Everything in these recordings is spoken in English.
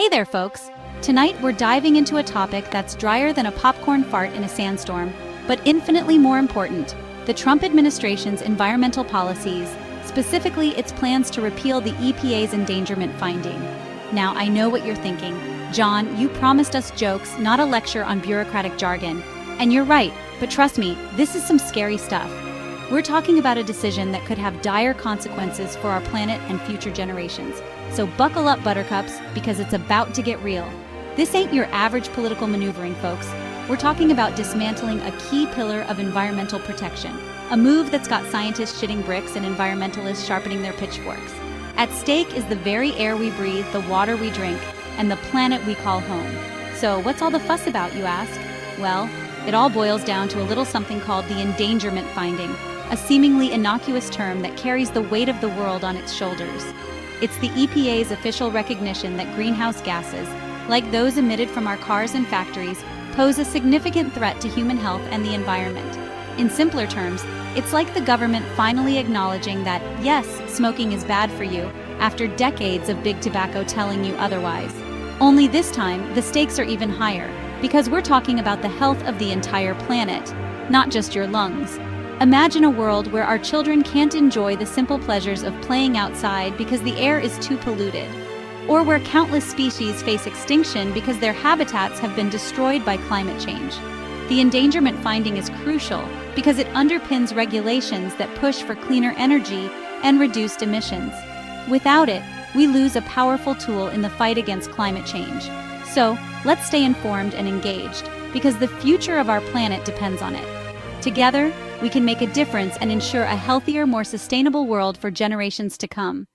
Hey there, folks! Tonight we're diving into a topic that's drier than a popcorn fart in a sandstorm, but infinitely more important: the Trump administration's environmental policies, specifically its plans to repeal the EPA's endangerment finding. Now, I know what you're thinking. John, you promised us jokes, not a lecture on bureaucratic jargon. And you're right, but trust me, this is some scary stuff. We're talking about a decision that could have dire consequences for our planet and future generations. So buckle up, buttercups, because it's about to get real. This ain't your average political maneuvering, folks. We're talking about dismantling a key pillar of environmental protection, a move that's got scientists shitting bricks and environmentalists sharpening their pitchforks. At stake is the very air we breathe, the water we drink, and the planet we call home. So what's all the fuss about, you ask? Well, it all boils down to a little something called the endangerment finding, a seemingly innocuous term that carries the weight of the world on its shoulders. It's the EPA's official recognition that greenhouse gases, like those emitted from our cars and factories, pose a significant threat to human health and the environment. In simpler terms, it's like the government finally acknowledging that, yes, smoking is bad for you, after decades of big tobacco telling you otherwise. Only this time, the stakes are even higher, because we're talking about the health of the entire planet, not just your lungs. Imagine a world where our children can't enjoy the simple pleasures of playing outside because the air is too polluted, or where countless species face extinction because their habitats have been destroyed by climate change. The endangerment finding is crucial because it underpins regulations that push for cleaner energy and reduced emissions. Without it, we lose a powerful tool in the fight against climate change. So, let's stay informed and engaged, because the future of our planet depends on it. Together, we can make a difference and ensure a healthier, more sustainable world for generations to come.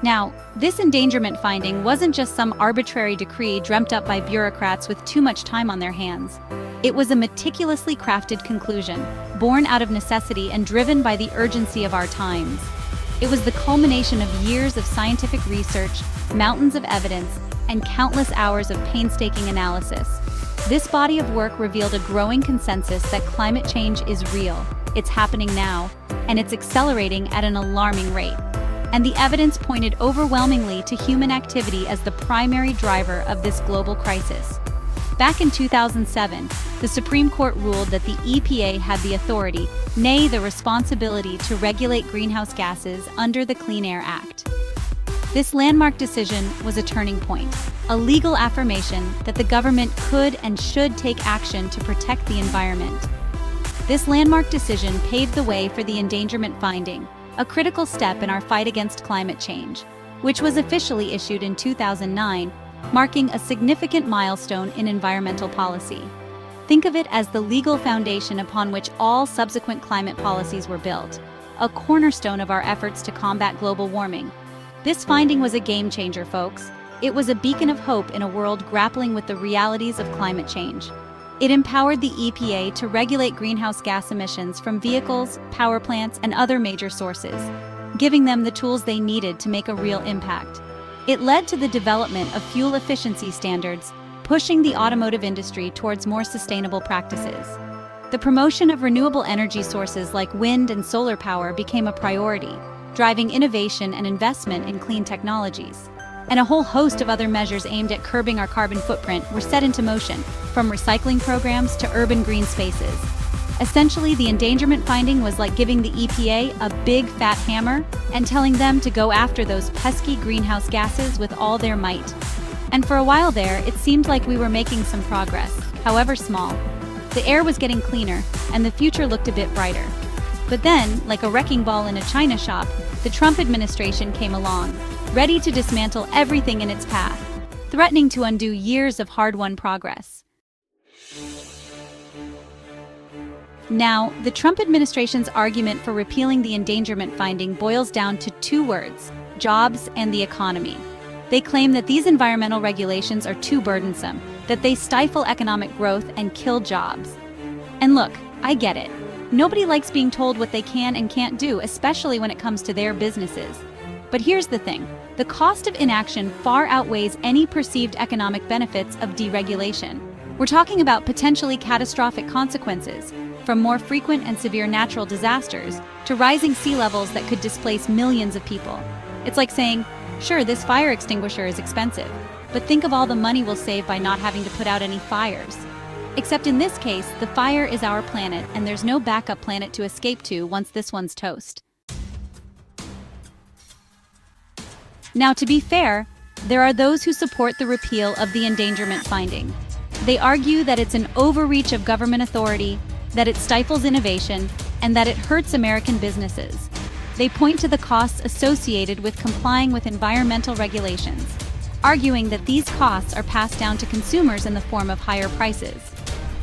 Now, this endangerment finding wasn't just some arbitrary decree dreamt up by bureaucrats with too much time on their hands. It was a meticulously crafted conclusion, born out of necessity and driven by the urgency of our times. It was the culmination of years of scientific research, mountains of evidence, and countless hours of painstaking analysis. This body of work revealed a growing consensus that climate change is real, it's happening now, and it's accelerating at an alarming rate. And the evidence pointed overwhelmingly to human activity as the primary driver of this global crisis. Back in 2007, the Supreme Court ruled that the EPA had the authority, nay, the responsibility, to regulate greenhouse gases under the Clean Air Act. This landmark decision was a turning point, a legal affirmation that the government could and should take action to protect the environment. This landmark decision paved the way for the endangerment finding, a critical step in our fight against climate change, which was officially issued in 2009, marking a significant milestone in environmental policy. Think of it as the legal foundation upon which all subsequent climate policies were built, a cornerstone of our efforts to combat global warming. This finding was a game-changer, folks. It was a beacon of hope in a world grappling with the realities of climate change. It empowered the EPA to regulate greenhouse gas emissions from vehicles, power plants, and other major sources, giving them the tools they needed to make a real impact. It led to the development of fuel efficiency standards, pushing the automotive industry towards more sustainable practices. The promotion of renewable energy sources like wind and solar power became a priority, driving innovation and investment in clean technologies. And a whole host of other measures aimed at curbing our carbon footprint were set into motion, from recycling programs to urban green spaces. Essentially, the endangerment finding was like giving the EPA a big fat hammer and telling them to go after those pesky greenhouse gases with all their might. And for a while there, it seemed like we were making some progress, however small. The air was getting cleaner, and the future looked a bit brighter. But then, like a wrecking ball in a china shop, the Trump administration came along, ready to dismantle everything in its path, threatening to undo years of hard-won progress. Now, the Trump administration's argument for repealing the endangerment finding boils down to two words: jobs and the economy. They claim that these environmental regulations are too burdensome, that they stifle economic growth and kill jobs. And look, I get it. Nobody likes being told what they can and can't do, especially when it comes to their businesses. But here's the thing: the cost of inaction far outweighs any perceived economic benefits of deregulation. We're talking about potentially catastrophic consequences, from more frequent and severe natural disasters to rising sea levels that could displace millions of people. It's like saying, Sure, this fire extinguisher is expensive, but think of all the money we'll save by not having to put out any fires. Except in this case, the fire is our planet, and there's no backup planet to escape to once this one's toast. Now, to be fair, there are those who support the repeal of the endangerment finding. They argue that it's an overreach of government authority, that it stifles innovation, and that it hurts American businesses. They point to the costs associated with complying with environmental regulations, arguing that these costs are passed down to consumers in the form of higher prices.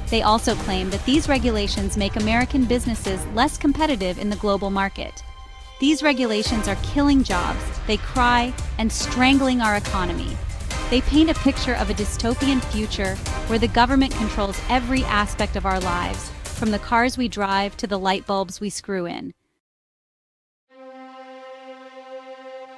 They also claim that these regulations make American businesses less competitive in the global market. These regulations are killing jobs, they cry, and strangling our economy. They paint a picture of a dystopian future where the government controls every aspect of our lives, from the cars we drive to the light bulbs we screw in.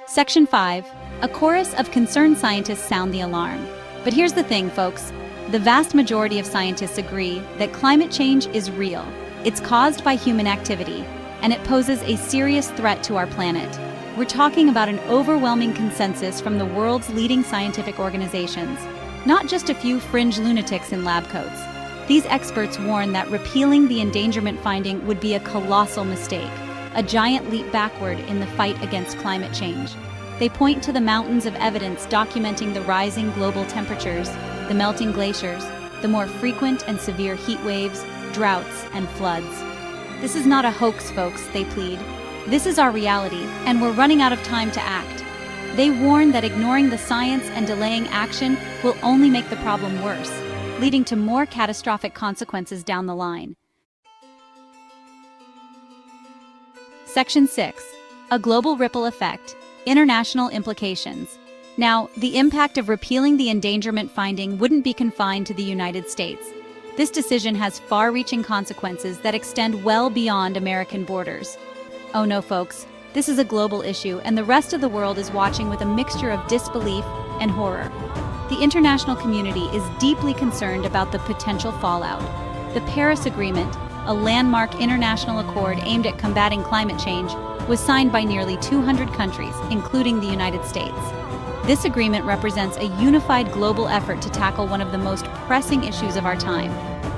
Section 5. A chorus of concerned scientists sound the alarm. But here's the thing, folks. The vast majority of scientists agree that climate change is real. It's caused by human activity, and it poses a serious threat to our planet. We're talking about an overwhelming consensus from the world's leading scientific organizations, not just a few fringe lunatics in lab coats. These experts warn that repealing the endangerment finding would be a colossal mistake, a giant leap backward in the fight against climate change. They point to the mountains of evidence documenting the rising global temperatures, the melting glaciers, the more frequent and severe heat waves, droughts, and floods. This is not a hoax, folks, they plead. This is our reality, and we're running out of time to act. They warn that ignoring the science and delaying action will only make the problem worse, leading to more catastrophic consequences down the line. Section 6. A global ripple effect, international implications. Now, the impact of repealing the endangerment finding wouldn't be confined to the United States. This decision has far-reaching consequences that extend well beyond American borders. Oh no, folks, this is a global issue, and the rest of the world is watching with a mixture of disbelief and horror. The international community is deeply concerned about the potential fallout. The Paris Agreement, a landmark international accord aimed at combating climate change, was signed by nearly 200 countries, including the United States. This agreement represents a unified global effort to tackle one of the most pressing issues of our time.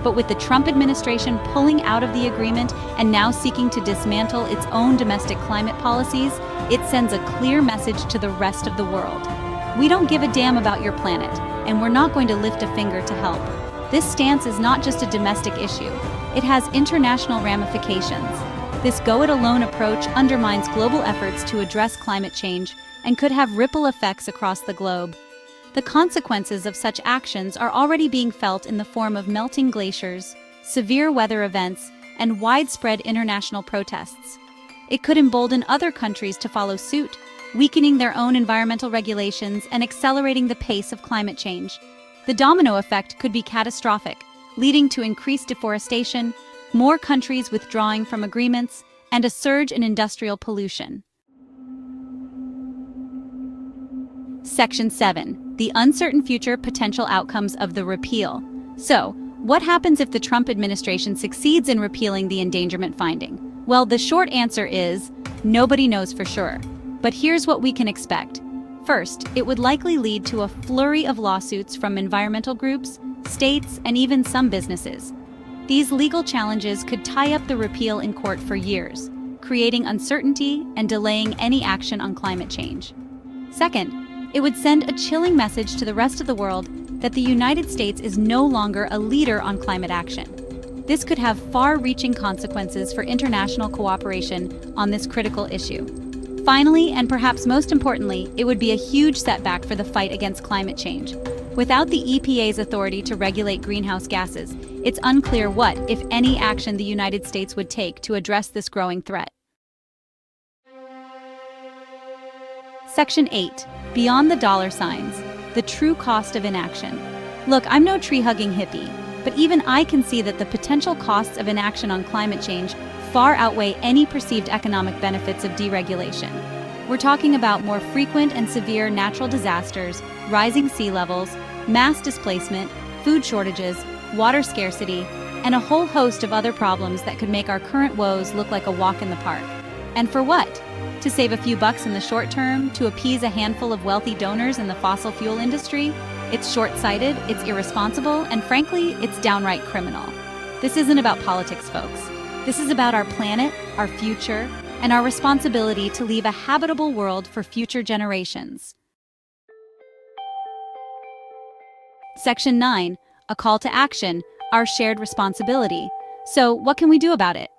But with the Trump administration pulling out of the agreement and now seeking to dismantle its own domestic climate policies, it sends a clear message to the rest of the world. We don't give a damn about your planet, and we're not going to lift a finger to help. This stance is not just a domestic issue. It has international ramifications. This go-it-alone approach undermines global efforts to address climate change and could have ripple effects across the globe. The consequences of such actions are already being felt in the form of melting glaciers, severe weather events, and widespread international protests. It could embolden other countries to follow suit, weakening their own environmental regulations and accelerating the pace of climate change. The domino effect could be catastrophic, leading to increased deforestation, more countries withdrawing from agreements, and a surge in industrial pollution. Section 7. The uncertain future potential outcomes of the repeal. So, what happens if the Trump administration succeeds in repealing the endangerment finding? Well, the short answer is, nobody knows for sure. But here's what we can expect. First, it would likely lead to a flurry of lawsuits from environmental groups, states, and even some businesses. These legal challenges could tie up the repeal in court for years, creating uncertainty and delaying any action on climate change. Second, it would send a chilling message to the rest of the world that the United States is no longer a leader on climate action. This could have far-reaching consequences for international cooperation on this critical issue. Finally, and perhaps most importantly, it would be a huge setback for the fight against climate change. Without the EPA's authority to regulate greenhouse gases, it's unclear what, if any, action the United States would take to address this growing threat. Section 8. Beyond the dollar signs, the true cost of inaction. Look, I'm no tree-hugging hippie, but even I can see that the potential costs of inaction on climate change far outweigh any perceived economic benefits of deregulation. We're talking about more frequent and severe natural disasters, rising sea levels, mass displacement, food shortages, water scarcity, and a whole host of other problems that could make our current woes look like a walk in the park. And for what? To save a few bucks in the short term, to appease a handful of wealthy donors in the fossil fuel industry? It's short-sighted, it's irresponsible, and frankly, it's downright criminal. This isn't about politics, folks. This is about our planet, our future, and our responsibility to leave a habitable world for future generations. Section 9, a call to action, our shared responsibility. So, what can we do about it?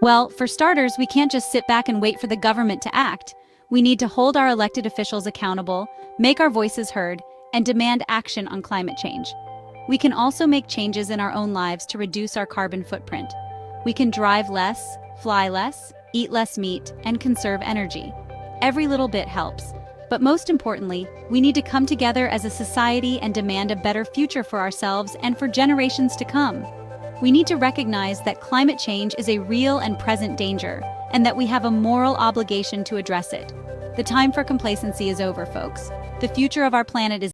Well, for starters, we can't just sit back and wait for the government to act. We need to hold our elected officials accountable, make our voices heard, and demand action on climate change. We can also make changes in our own lives to reduce our carbon footprint. We can drive less, fly less, eat less meat, and conserve energy. Every little bit helps. But most importantly, we need to come together as a society and demand a better future for ourselves and for generations to come. We need to recognize that climate change is a real and present danger, and that we have a moral obligation to address it. The time for complacency is over, folks. The future of our planet is